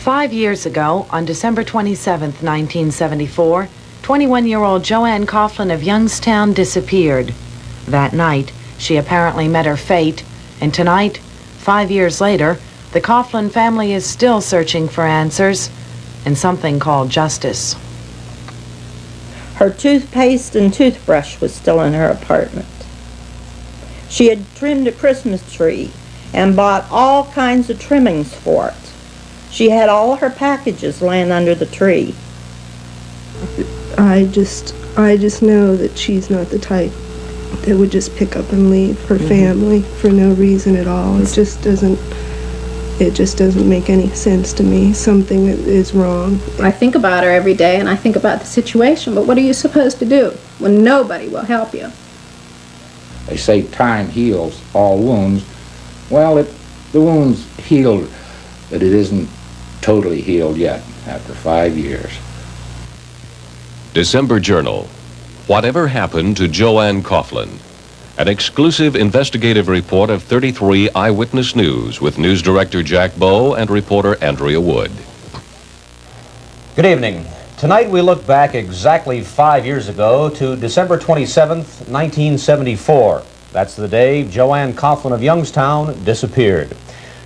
5 years ago, on December 27, 1974, 21-year-old Joanne Coughlin of Youngstown disappeared. That night, she apparently met her fate, and tonight, 5 years later, the Coughlin family is still searching for answers and something called justice. Her toothpaste and toothbrush was still in her apartment. She had trimmed a Christmas tree and bought all kinds of trimmings for it. She had all her packages laying under the tree. I just know that she's not the type that would just pick up and leave her family for no reason at all. It just doesn't make any sense to me. Something is wrong. I think about her every day, and I think about the situation, but what are you supposed to do when nobody will help you? They say time heals all wounds. Well, the wound's healed, but it isn't totally healed yet after 5 years. December Journal. Whatever happened to Joanne Coughlin? An exclusive investigative report of 33 Eyewitness News with news director Jack Bowe and reporter Andrea Wood. Good evening. Tonight we look back exactly 5 years ago to December 27th, 1974. That's the day Joanne Coughlin of Youngstown disappeared.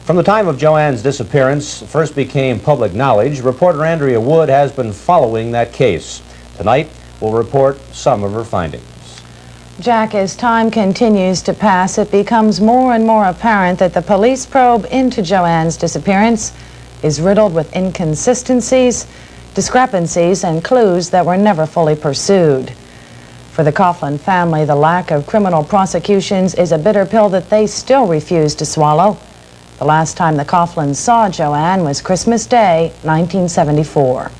From the time of Joanne's disappearance first became public knowledge, reporter Andrea Wood has been following that case. Tonight we'll report some of her findings. Jack, as time continues to pass, it becomes more and more apparent that the police probe into Joanne's disappearance is riddled with inconsistencies, discrepancies, and clues that were never fully pursued. For the Coughlin family, the lack of criminal prosecutions is a bitter pill that they still refuse to swallow. The last time the Coughlins saw Joanne was Christmas Day, 1974.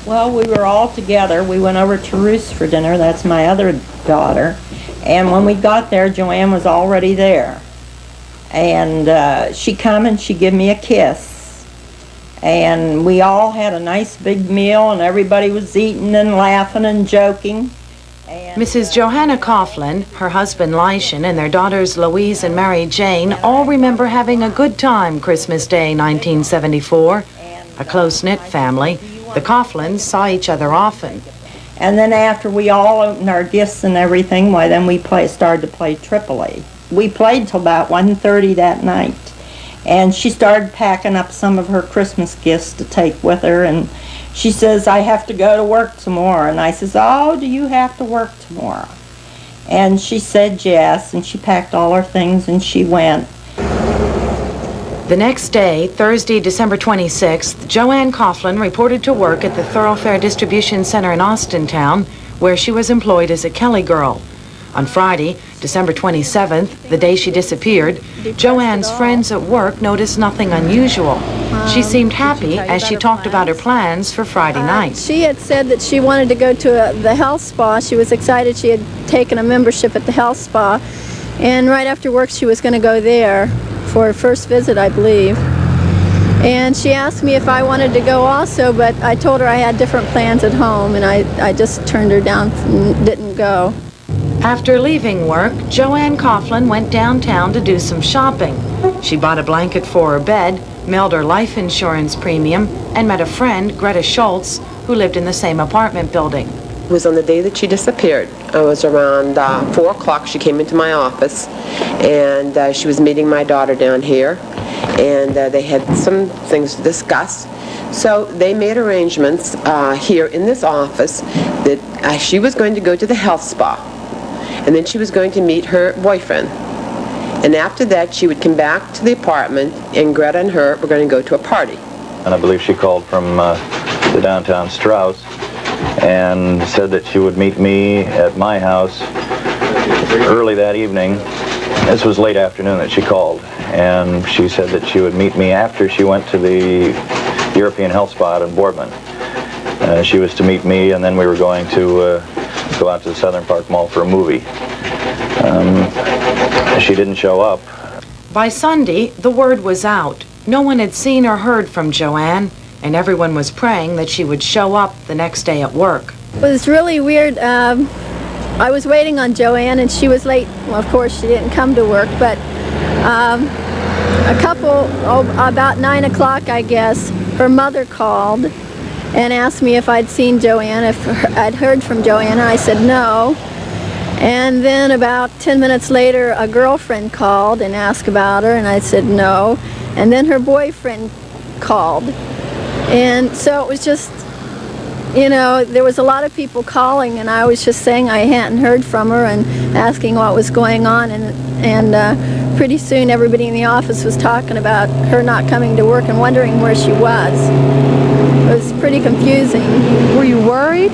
Well, we were all together. We went over to Ruth's for dinner. That's my other daughter. And when we got there, Joanne was already there. And she come and she gave me a kiss. And we all had a nice big meal, and everybody was eating and laughing and joking. Mrs. Johanna Coughlin, her husband Lyshin, and their daughters Louise and Mary Jane all remember having a good time Christmas Day 1974. A close-knit family, the Coughlins saw each other often. And then after we all opened our gifts and everything, why then we started to play Tripoli. We played till about 1:30 that night. And she started packing up some of her Christmas gifts to take with her, and she says, I have to go to work tomorrow. And I says, oh, do you have to work tomorrow? And she said yes, and she packed all her things and she went. The next day, Thursday, December 26th, Joanne Coughlin reported to work at the Thoroughfare Distribution Center in Austintown, where she was employed as a Kelly girl. On Friday, December 27th, the day she disappeared, Joanne's friends at work noticed nothing unusual. She seemed happy as she talked about her plans for Friday night. She had said that she wanted to go to the health spa. She was excited. She had taken a membership at the health spa. And right after work, she was going to go there for her first visit, I believe. And she asked me if I wanted to go also, but I told her I had different plans at home, and I just turned her down and didn't go. After leaving work, Joanne Coughlin went downtown to do some shopping. She bought a blanket for her bed, mailed her life insurance premium, and met a friend, Greta Schultz, who lived in the same apartment building. It was on the day that she disappeared. It was around 4 o'clock. She came into my office, and she was meeting my daughter down here, and they had some things to discuss. So they made arrangements here in this office that she was going to go to the health spa, and then she was going to meet her boyfriend. And after that, she would come back to the apartment, and Greta and her were going to go to a party. And I believe she called from the downtown Strauss and said that she would meet me at my house early that evening. This was late afternoon that she called, and she said that she would meet me after she went to the European Health Spa in Boardman. She was to meet me, and then we were going to go out to the Southern Park Mall for a movie. She didn't show up. By Sunday, the word was out. No one had seen or heard from Joanne, and everyone was praying that she would show up the next day at work. It was really weird. I was waiting on Joanne, and she was late. Well, of course, she didn't come to work, but about 9 o'clock, I guess, her mother called and asked me if I'd seen Joanne, if I'd heard from Joanne, and I said no. And then about 10 minutes later, a girlfriend called and asked about her, and I said no. And then her boyfriend called. And so it was just, you know, there was a lot of people calling, and I was just saying I hadn't heard from her and asking what was going on. And pretty soon everybody in the office was talking about her not coming to work and wondering where she was. It was pretty confusing. Were you worried?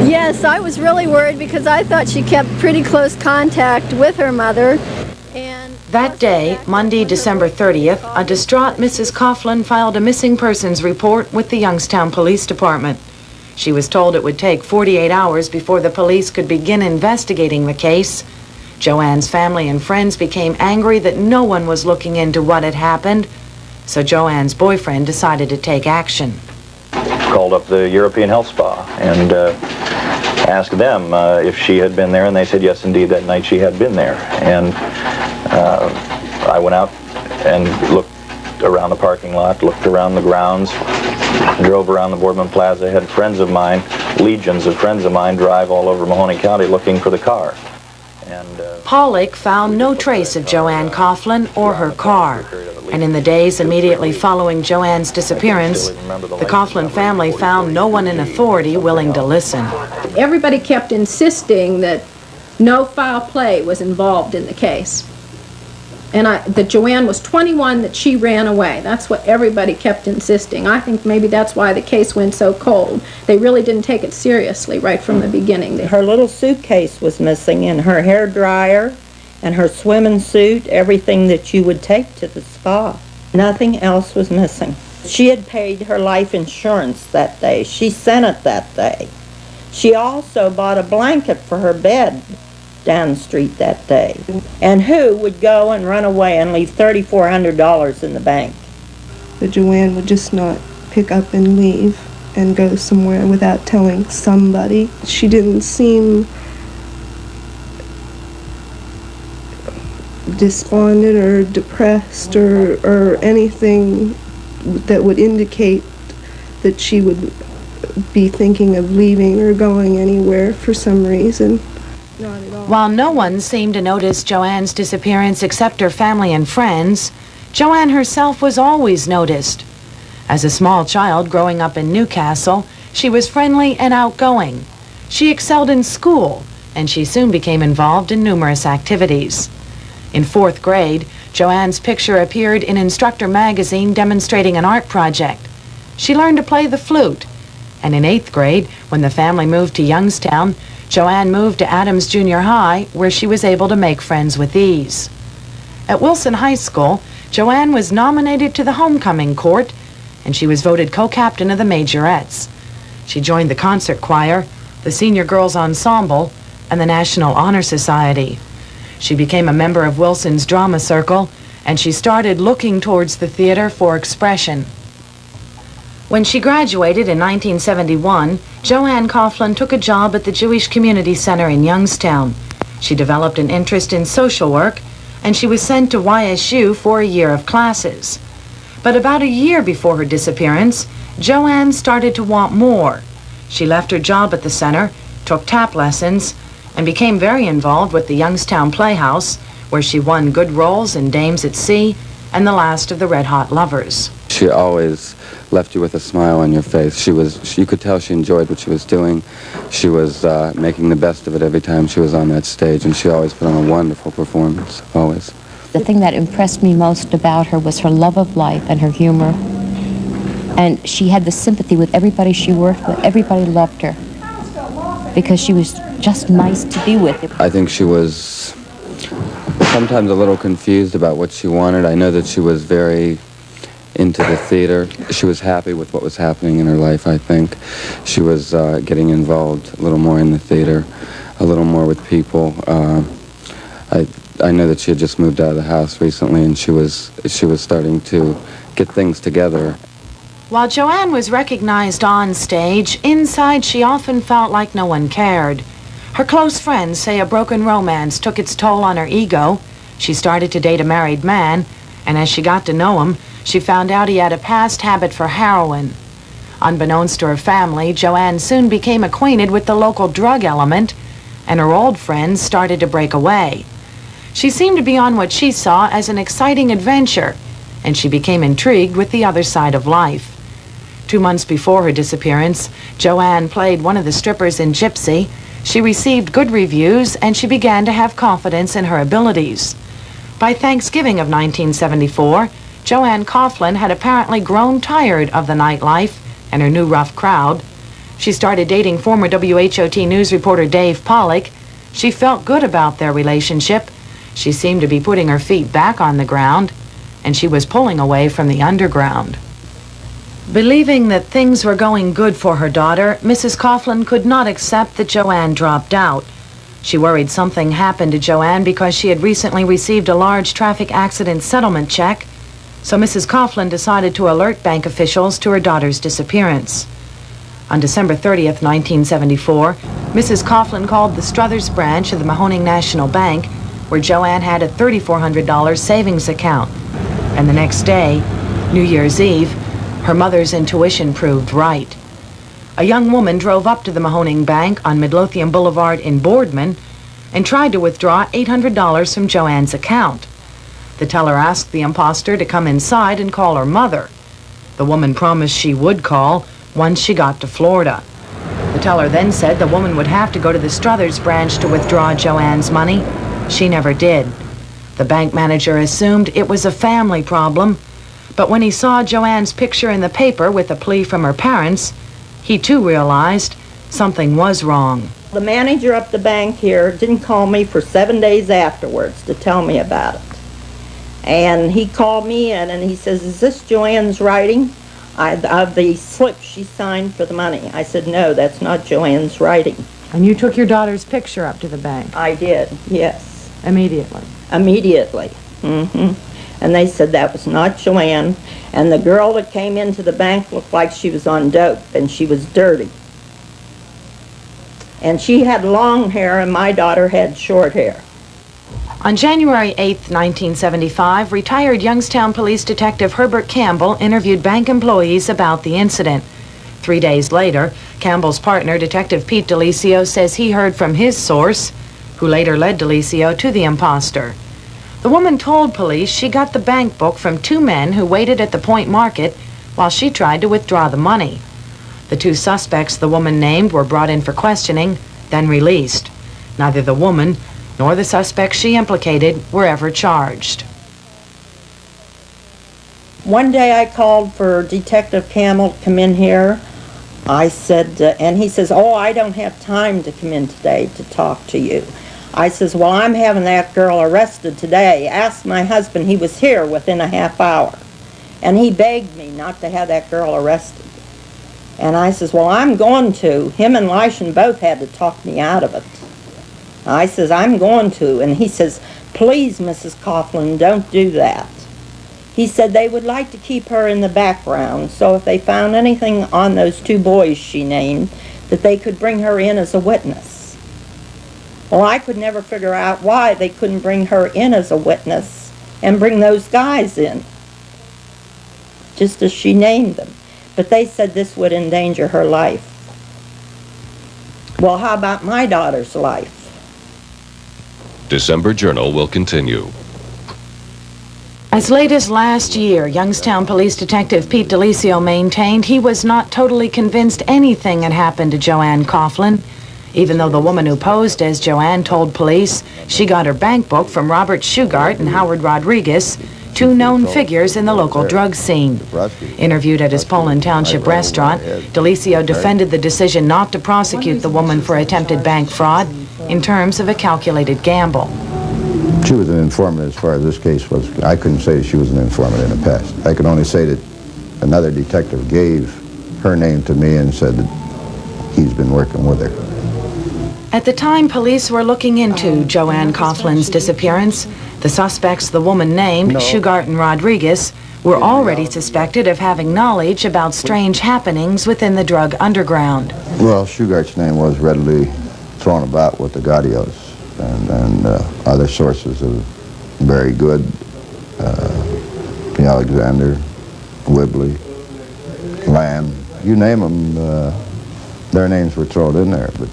Yes, I was really worried because I thought she kept pretty close contact with her mother. And That day, Monday, December 30th, a distraught Mrs. Coughlin filed a missing persons report with the Youngstown Police Department. She was told it would take 48 hours before the police could begin investigating the case. Joanne's family and friends became angry that no one was looking into what had happened, so Joanne's boyfriend decided to take action. Called up the European Health Spa and asked them if she had been there, and they said yes, indeed, that night she had been there. And I went out and looked around the parking lot, looked around the grounds, drove around the Boardman Plaza, had friends of mine, legions of friends of mine, drive all over Mahoney County looking for the car. And Pollock found no trace of Joanne Coughlin or her car. And in the days immediately following Joanne's disappearance, the Coughlin family found no one in authority willing to listen. Everybody kept insisting that no foul play was involved in the case. And that Joanne was 21, that she ran away. That's what everybody kept insisting. I think maybe that's why the case went so cold. They really didn't take it seriously right from the beginning. Her little suitcase was missing, and her hair dryer, and her swimming suit, everything that you would take to the spa. Nothing else was missing. She had paid her life insurance that day. She sent it that day. She also bought a blanket for her bed down the street that day. And who would go and run away and leave $3,400 in the bank? But Joanne would just not pick up and leave and go somewhere without telling somebody. She didn't seem despondent or depressed or anything that would indicate that she would be thinking of leaving or going anywhere for some reason. Not at all. While no one seemed to notice Joanne's disappearance except her family and friends, Joanne herself was always noticed. As a small child growing up in Newcastle, she was friendly and outgoing. She excelled in school, and she soon became involved in numerous activities. In 4th grade, Joanne's picture appeared in Instructor magazine demonstrating an art project. She learned to play the flute, and in 8th grade, when the family moved to Youngstown, Joanne moved to Adams Junior High, where she was able to make friends with ease. At Wilson High School, Joanne was nominated to the homecoming court, and she was voted co-captain of the majorettes. She joined the concert choir, the senior girls ensemble, and the National Honor Society. She became a member of Wilson's drama circle, and she started looking towards the theater for expression. When she graduated in 1971, Joanne Coughlin took a job at the Jewish Community Center in Youngstown. She developed an interest in social work, and she was sent to YSU for a year of classes. But about a year before her disappearance, Joanne started to want more. She left her job at the center, took tap lessons, and became very involved with the Youngstown Playhouse, where she won good roles in Dames at Sea and The Last of the Red Hot Lovers. She always left you with a smile on your face. You could tell she enjoyed what she was doing. She was making the best of it every time she was on that stage, and she always put on a wonderful performance, always. The thing that impressed me most about her was her love of life and her humor. And she had the sympathy with everybody she worked with. Everybody loved her because she was just nice to be with. I think she was sometimes a little confused about what she wanted. I know that she was very into the theater. She was happy with what was happening in her life, I think. She was getting involved a little more in the theater, a little more with people. I know that she had just moved out of the house recently, and she was starting to get things together. While Joanne was recognized on stage, inside she often felt like no one cared. Her close friends say a broken romance took its toll on her ego. She started to date a married man, and as she got to know him, she found out he had a past habit for heroin. Unbeknownst to her family, Joanne soon became acquainted with the local drug element, and her old friends started to break away. She seemed to be on what she saw as an exciting adventure, and she became intrigued with the other side of life. 2 months before her disappearance, Joanne played one of the strippers in Gypsy. She received good reviews, and she began to have confidence in her abilities. By Thanksgiving of 1974, Joanne Coughlin had apparently grown tired of the nightlife and her new rough crowd. She started dating former WHOT news reporter Dave Pollock. She felt good about their relationship. She seemed to be putting her feet back on the ground, and she was pulling away from the underground. Believing that things were going good for her daughter, Mrs. Coughlin could not accept that Joanne dropped out. She worried something happened to Joanne because she had recently received a large traffic accident settlement check, so Mrs. Coughlin decided to alert bank officials to her daughter's disappearance. On December 30th, 1974, Mrs. Coughlin called the Struthers branch of the Mahoning National Bank, where Joanne had a $3,400 savings account. And the next day, New Year's Eve, her mother's intuition proved right. A young woman drove up to the Mahoning Bank on Midlothian Boulevard in Boardman and tried to withdraw $800 from Joanne's account. The teller asked the imposter to come inside and call her mother. The woman promised she would call once she got to Florida. The teller then said the woman would have to go to the Struthers branch to withdraw Joanne's money. She never did. The bank manager assumed it was a family problem, but when he saw Joanne's picture in the paper with a plea from her parents, he too realized something was wrong. The manager up the bank here didn't call me for 7 days afterwards to tell me about it. And he called me in and he says, "Is this Joanne's writing? Of the slip she signed for the money." I said, "No, that's not Joanne's writing." And you took your daughter's picture up to the bank? I did, yes. Immediately? Immediately. And they said that was not Joanne. And the girl that came into the bank looked like she was on dope, and she was dirty. And she had long hair, and my daughter had short hair. On January 8, 1975, retired Youngstown Police Detective Herbert Campbell interviewed bank employees about the incident. 3 days later, Campbell's partner, Detective Pete DeLisio, says he heard from his source, who later led DeLisio to the imposter. The woman told police she got the bank book from 2 men who waited at the Point Market while she tried to withdraw the money. The 2 suspects the woman named were brought in for questioning, then released. Neither the woman nor the suspects she implicated were ever charged. One day I called for Detective Campbell to come in here. I said, and he says, "Oh, I don't have time to come in today to talk to you." I says, "Well, I'm having that girl arrested today. Ask my husband, he was here within a half hour. And he begged me not to have that girl arrested." And I says, "Well, I'm going to." Him and Lyshan both had to talk me out of it. I says, "I'm going to." And he says, "Please, Mrs. Coughlin, don't do that." He said they would like to keep her in the background, so if they found anything on those 2 boys she named, that they could bring her in as a witness. Well, I could never figure out why they couldn't bring her in as a witness and bring those guys in, just as she named them. But they said this would endanger her life. Well, how about my daughter's life? December Journal will continue. As late as last year, Youngstown Police Detective Pete DeLisio maintained he was not totally convinced anything had happened to Joanne Coughlin, even though the woman who posed as Joanne told police she got her bank book from Robert Shugart and Howard Rodriguez, 2 known figures in the local drug scene. Interviewed at his Poland Township restaurant, DeLisio defended the decision not to prosecute the woman for attempted bank fraud in terms of a calculated gamble. She was an informant as far as this case was. I couldn't say that she was an informant in the past. I could only say that another detective gave her name to me and said that he's been working with her. At the time police were looking into Joanne Coughlin's disappearance, the suspects the woman named, Shugart and Rodriguez, were already suspected of having knowledge about strange happenings within the drug underground. Well, Shugart's name was readily thrown about with the Gaudios and other sources of very good, the Alexander, Whibley, Lamb, you name them, their names were thrown in there. But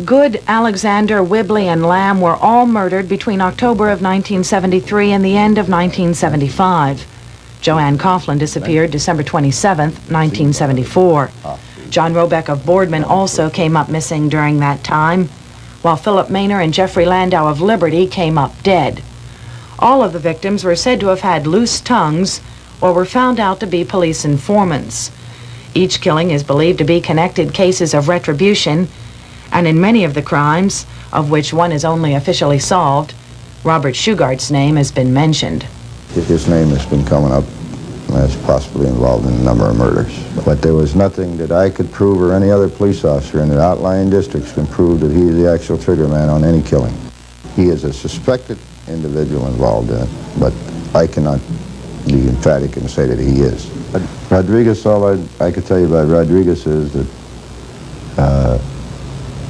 Good, Alexander, Whibley, and Lamb were all murdered between October of 1973 and the end of 1975. Joanne Coughlin disappeared December 27th, 1974. John Robeck of Boardman also came up missing during that time, while Philip Maynor and Jeffrey Landau of Liberty came up dead. All of the victims were said to have had loose tongues or were found out to be police informants. Each killing is believed to be connected cases of retribution, and in many of the crimes, of which one is only officially solved, Robert Shugart's name has been mentioned. his name has been coming up as possibly involved in a number of murders. But there was nothing that I could prove or any other police officer in the outlying districts can prove that he is the actual trigger man on any killing. He is a suspected individual involved in it, but I cannot be emphatic and say that he is. Rodriguez, all I could tell you about Rodriguez is that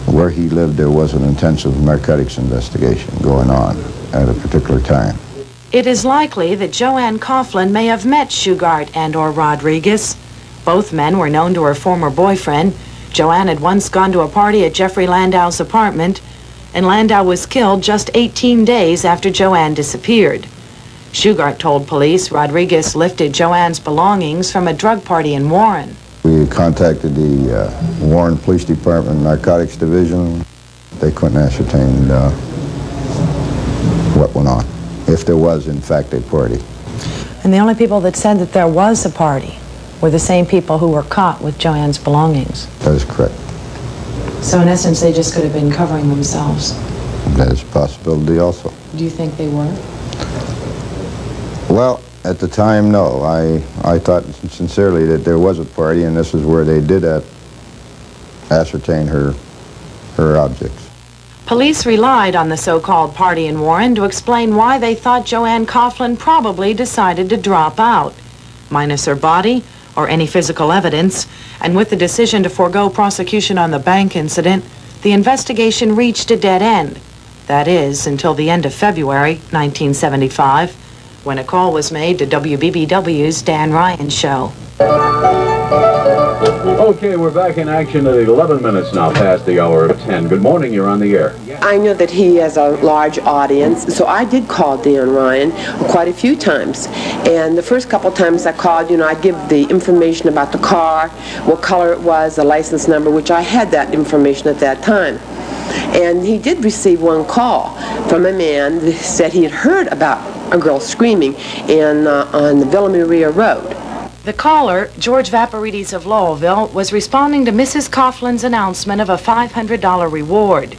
where he lived there was an intensive narcotics investigation going on at a particular time. It is likely that Joanne Coughlin may have met Shugart and or Rodriguez. Both men were known to her former boyfriend. Joanne had once gone to a party at Jeffrey Landau's apartment, and Landau was killed just 18 days after Joanne disappeared. Shugart told police Rodriguez lifted Joanne's belongings from a drug party in Warren. We contacted the Warren Police Department Narcotics Division. They couldn't ascertain what went on, if there was, in fact, a party. And the only people that said that there was a party were the same people who were caught with Joanne's belongings. That is correct. So in essence, they just could have been covering themselves. That is a possibility also. Do you think they were? Well, at the time, no. I thought sincerely that there was a party, and this is where they did ascertain her objects. Police relied on the so-called party in Warren to explain why they thought Joanne Coughlin probably decided to drop out. Minus her body or any physical evidence, and with the decision to forego prosecution on the bank incident, the investigation reached a dead end. That is, until the end of February 1975, when a call was made to WBBW's Dan Ryan show. Okay, we're back in action at 11 minutes now past the hour of 10. Good morning, you're on the air. I know that he has a large audience, so I did call Dan Ryan quite a few times. And the first couple times I called, I'd give the information about the car, what color it was, the license number, which I had that information at that time. And he did receive one call from a man that said he had heard about a girl screaming on the Villa Maria Road. The caller, George Vaporides of Lowellville, was responding to Mrs. Coughlin's announcement of a $500 reward.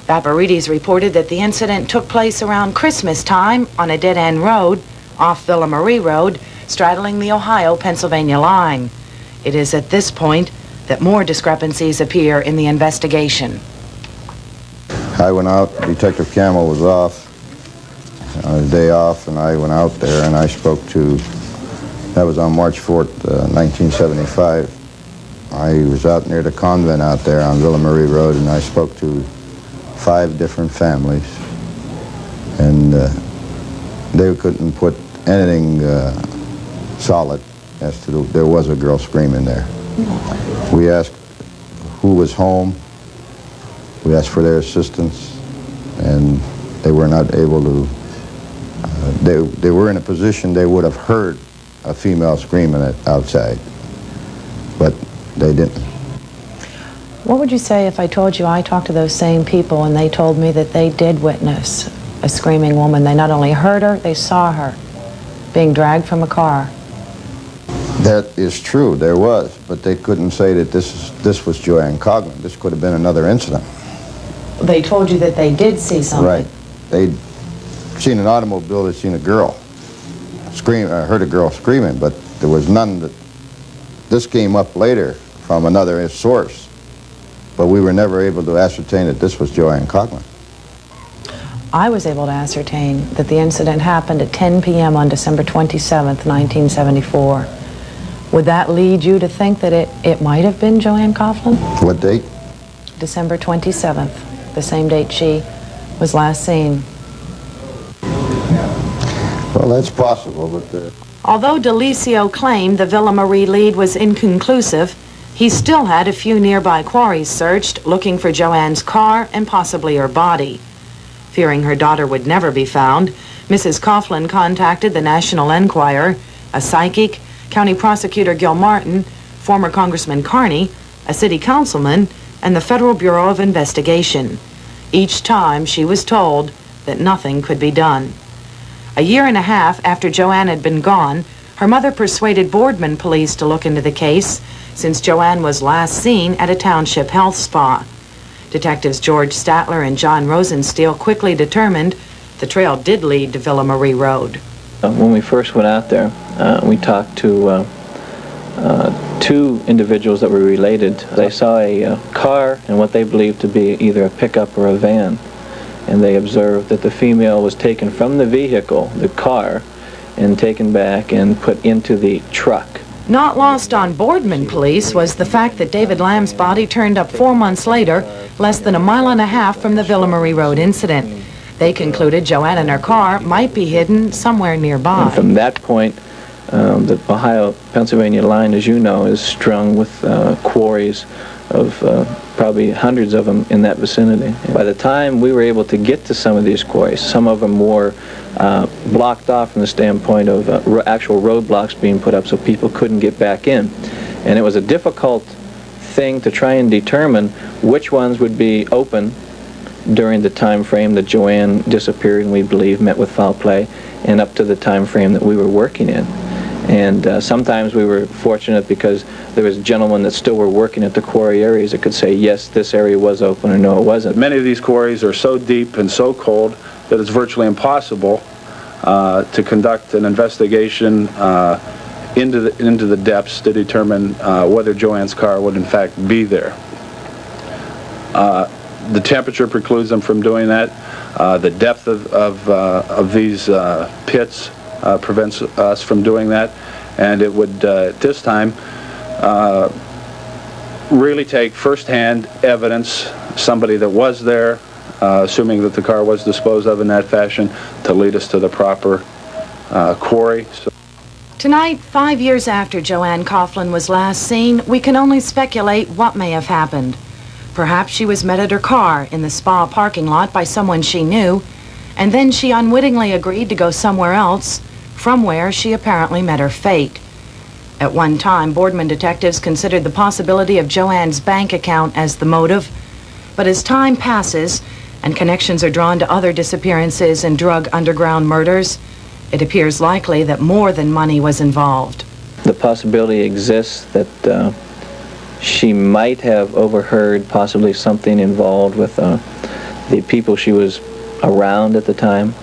Vaporides reported that the incident took place around Christmas time on a dead-end road off Villa Marie Road, straddling the Ohio-Pennsylvania line. It is at this point that more discrepancies appear in the investigation. I went out, Detective Campbell was off, on his day off, and I went out there and I spoke to, that was on March 4th, 1975. I was out near the convent out there on Villa Marie Road, and I spoke to 5 different families, and they couldn't put anything solid as to there was a girl screaming there. We asked who was home. We asked for their assistance, and they were not able to. They were in a position they would have heard a female screaming outside, but they didn't. What would you say if I told you I talked to those same people and they told me that they did witness a screaming woman? They not only heard her, they saw her being dragged from a car. That is true, there was, but they couldn't say that this was Joanne Coughlin. This could have been another incident. They told you that they did see something. Right. They'd seen an automobile, they'd seen a girl scream, heard a girl screaming, but there was none that, this came up later from another source, but we were never able to ascertain that this was Joanne Coughlin. I was able to ascertain that the incident happened at 10 p.m. on December 27th, 1974. Would that lead you to think that it might have been Joanne Coughlin? What date? December 27th, the same date she was last seen. Well, that's possible, but... Although Delisio claimed the Villa Marie lead was inconclusive, he still had a few nearby quarries searched, looking for Joanne's car and possibly her body. Fearing her daughter would never be found, Mrs. Coughlin contacted the National Enquirer, a psychic, County Prosecutor Gil Martin, former Congressman Carney, a city councilman, and the Federal Bureau of Investigation. Each time she was told that nothing could be done. A year and a half after Joanne had been gone, her mother persuaded Boardman police to look into the case, since Joanne was last seen at a township health spa. Detectives George Statler and John Rosensteel quickly determined the trail did lead to Villa Marie Road. When we first went out there, we talked to two individuals that were related. They saw a car and what they believed to be either a pickup or a van. And they observed that the female was taken from the vehicle, the car, and taken back and put into the truck. Not lost on Boardman police was the fact that David Lamb's body turned up 4 months later, less than a mile and a half from the Villa Marie Road incident. They concluded Joanne and her car might be hidden somewhere nearby. And from that point, the Ohio-Pennsylvania line, as you know, is strung with quarries of probably hundreds of them in that vicinity. By the time we were able to get to some of these quarries, some of them were blocked off from the standpoint of actual roadblocks being put up so people couldn't get back in. And it was a difficult thing to try and determine which ones would be open during the time frame that Joanne disappeared and we believe met with foul play, and up to the time frame that we were working in. And sometimes we were fortunate because there was gentlemen that still were working at the quarry areas that could say, yes, this area was open, or no, it wasn't. Many of these quarries are so deep and so cold that it's virtually impossible to conduct an investigation into the depths to determine whether Joanne's car would in fact be there. The temperature precludes them from doing that. The depth of these pits prevents us from doing that, and it would at this time really take first-hand evidence, somebody that was there, assuming that the car was disposed of in that fashion, to lead us to the proper quarry. Tonight, 5 years after Joanne Coughlin was last seen, we can only speculate what may have happened. Perhaps she was met at her car in the spa parking lot by someone she knew, and then she unwittingly agreed to go somewhere else, from where she apparently met her fate. At one time, Boardman detectives considered the possibility of Joanne's bank account as the motive, but as time passes and connections are drawn to other disappearances and drug underground murders, it appears likely that more than money was involved. The possibility exists that she might have overheard possibly something involved with the people she was around at the time.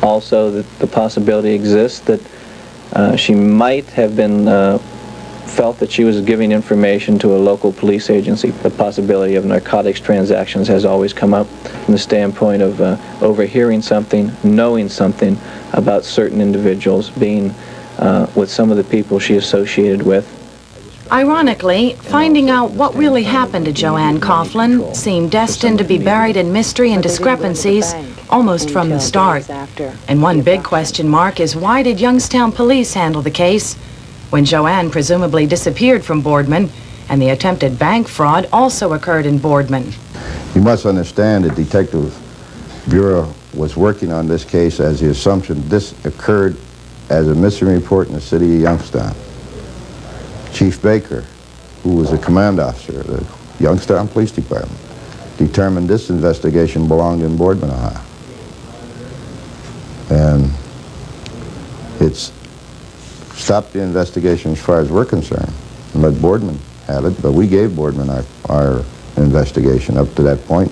Also, the possibility exists that she might have been felt that she was giving information to a local police agency. The possibility of narcotics transactions has always come up from the standpoint of overhearing something, knowing something about certain individuals, being with some of the people she associated with. Ironically, finding out what really happened to Joanne Coughlin seemed destined to be buried in mystery and discrepancies almost from the start. And one big question mark is, why did Youngstown police handle the case when Joanne presumably disappeared from Boardman and the attempted bank fraud also occurred in Boardman? You must understand that Detective Bureau was working on this case as the assumption this occurred as a missing report in the city of Youngstown. Chief Baker, who was the command officer of the Youngstown Police Department, determined this investigation belonged in Boardman, Ohio. And it's stopped the investigation as far as we're concerned and let Boardman have it, but we gave Boardman our investigation up to that point.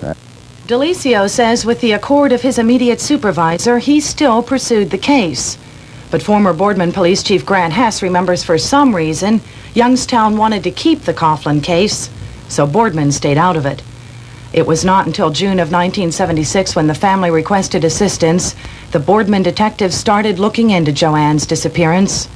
Delisio says with the accord of his immediate supervisor, he still pursued the case. But former Boardman Police Chief Grant Hess remembers for some reason Youngstown wanted to keep the Coughlin case, so Boardman stayed out of it. It was not until June of 1976 when the family requested assistance, the Boardman detectives started looking into Joanne's disappearance.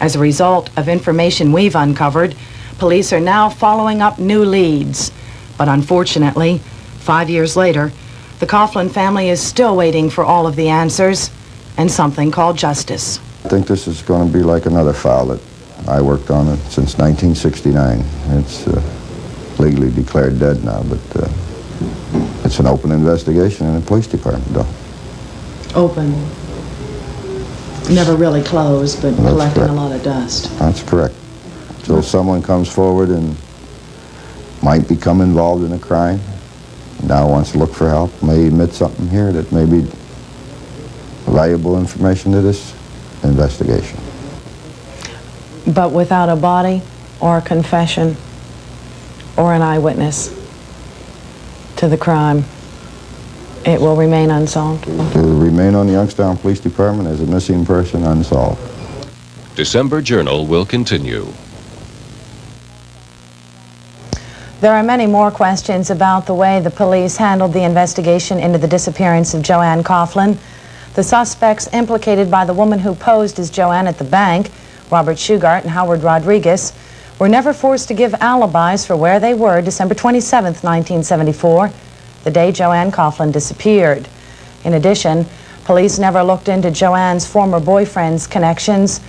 As a result of information we've uncovered, police are now following up new leads. But unfortunately, 5 years later, the Coughlin family is still waiting for all of the answers, and something called justice. I think this is going to be like another file that I worked on it since 1969. It's legally declared dead now, but it's an open investigation in the police department, though. Open. Never really closed, but That's collecting correct. a lot of dust. That's correct. So someone comes forward and might become involved in a crime, now wants to look for help, may admit something here that may be valuable information to this investigation. But without a body or a confession or an eyewitness to the crime, it will remain unsolved. It will remain on the Youngstown Police Department as a missing person unsolved. December Journal will continue. There are many more questions about the way the police handled the investigation into the disappearance of Joanne Coughlin. The suspects implicated by the woman who posed as Joanne at the bank, Robert Shugart and Howard Rodriguez, were never forced to give alibis for where they were December 27, 1974, the day Joanne Coughlin disappeared. In addition, police never looked into Joanne's former boyfriend's connections.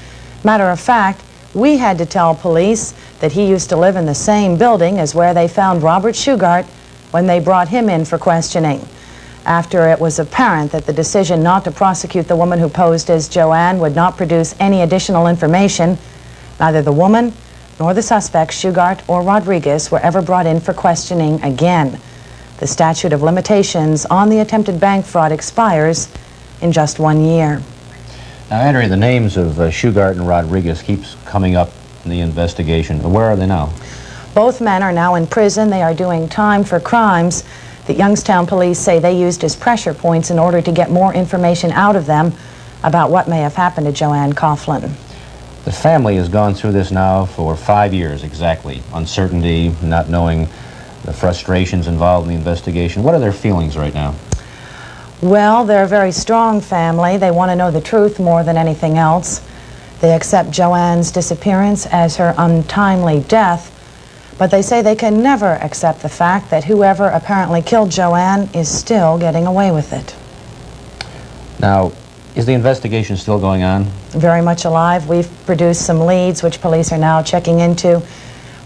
Matter of fact, we had to tell police that he used to live in the same building as where they found Robert Shugart when they brought him in for questioning. After it was apparent that the decision not to prosecute the woman who posed as Joanne would not produce any additional information, neither the woman nor the suspects, Shugart or Rodriguez, were ever brought in for questioning again. The statute of limitations on the attempted bank fraud expires in just 1 year. Now, Andrea, the names of Shugart and Rodriguez keeps coming up in the investigation. Where are they now? Both men are now in prison. They are doing time for crimes that Youngstown police say they used as pressure points in order to get more information out of them about what may have happened to Joanne Coughlin. The family has gone through this now for 5 years exactly. Uncertainty, not knowing the frustrations involved in the investigation. What are their feelings right now? Well, they're a very strong family. They want to know the truth more than anything else. They accept Joanne's disappearance as her untimely death, but they say they can never accept the fact that whoever apparently killed Joanne is still getting away with it. Now, is the investigation still going on? Very much alive. We've produced some leads which police are now checking into.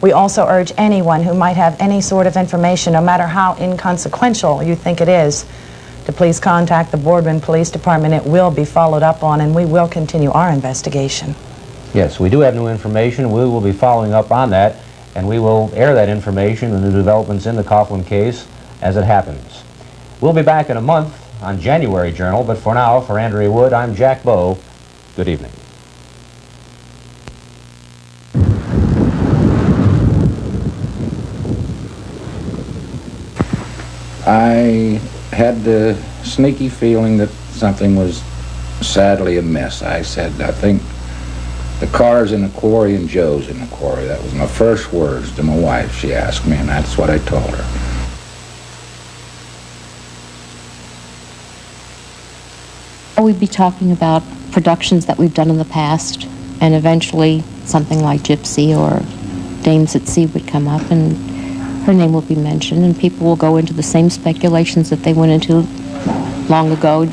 We also urge anyone who might have any sort of information, no matter how inconsequential you think it is, to please contact the Boardman Police Department. It will be followed up on, and we will continue our investigation. Yes, we do have new information. We will be following up on that, and we will air that information and the developments in the Coughlin case as it happens. We'll be back in a month on January Journal, but for now, for Andrea Wood, I'm Jack Bowe. Good evening. I had the sneaky feeling that something was sadly amiss. I said, I think the car's in the quarry and Joe's in the quarry. That was my first words to my wife. She asked me, and that's what I told her. We'd be talking about productions that we've done in the past, and eventually something like Gypsy or Dames at Sea would come up, and her name will be mentioned, and people will go into the same speculations that they went into long ago.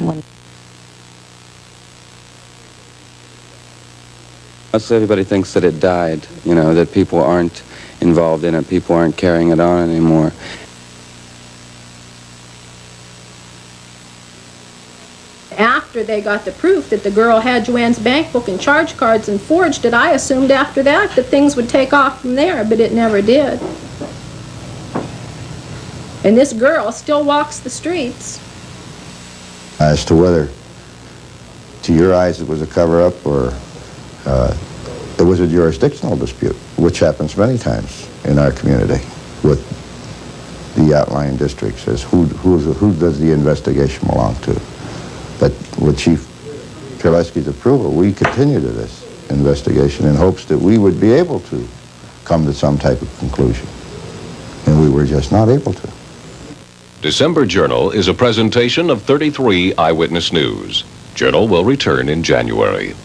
Most everybody thinks that it died, you know, that people aren't involved in it, people aren't carrying it on anymore. After they got the proof that the girl had Joanne's bank book and charge cards and forged it, I assumed after that things would take off from there, but it never did. And this girl still walks the streets. As to whether, to your eyes, it was a cover-up or it was a jurisdictional dispute, which happens many times in our community with the outlying districts, as who does the investigation belong to. But with Chief Terlesky's approval, we continue to this investigation in hopes that we would be able to come to some type of conclusion. And we were just not able to. December Journal is a presentation of 33 Eyewitness News. Journal will return in January.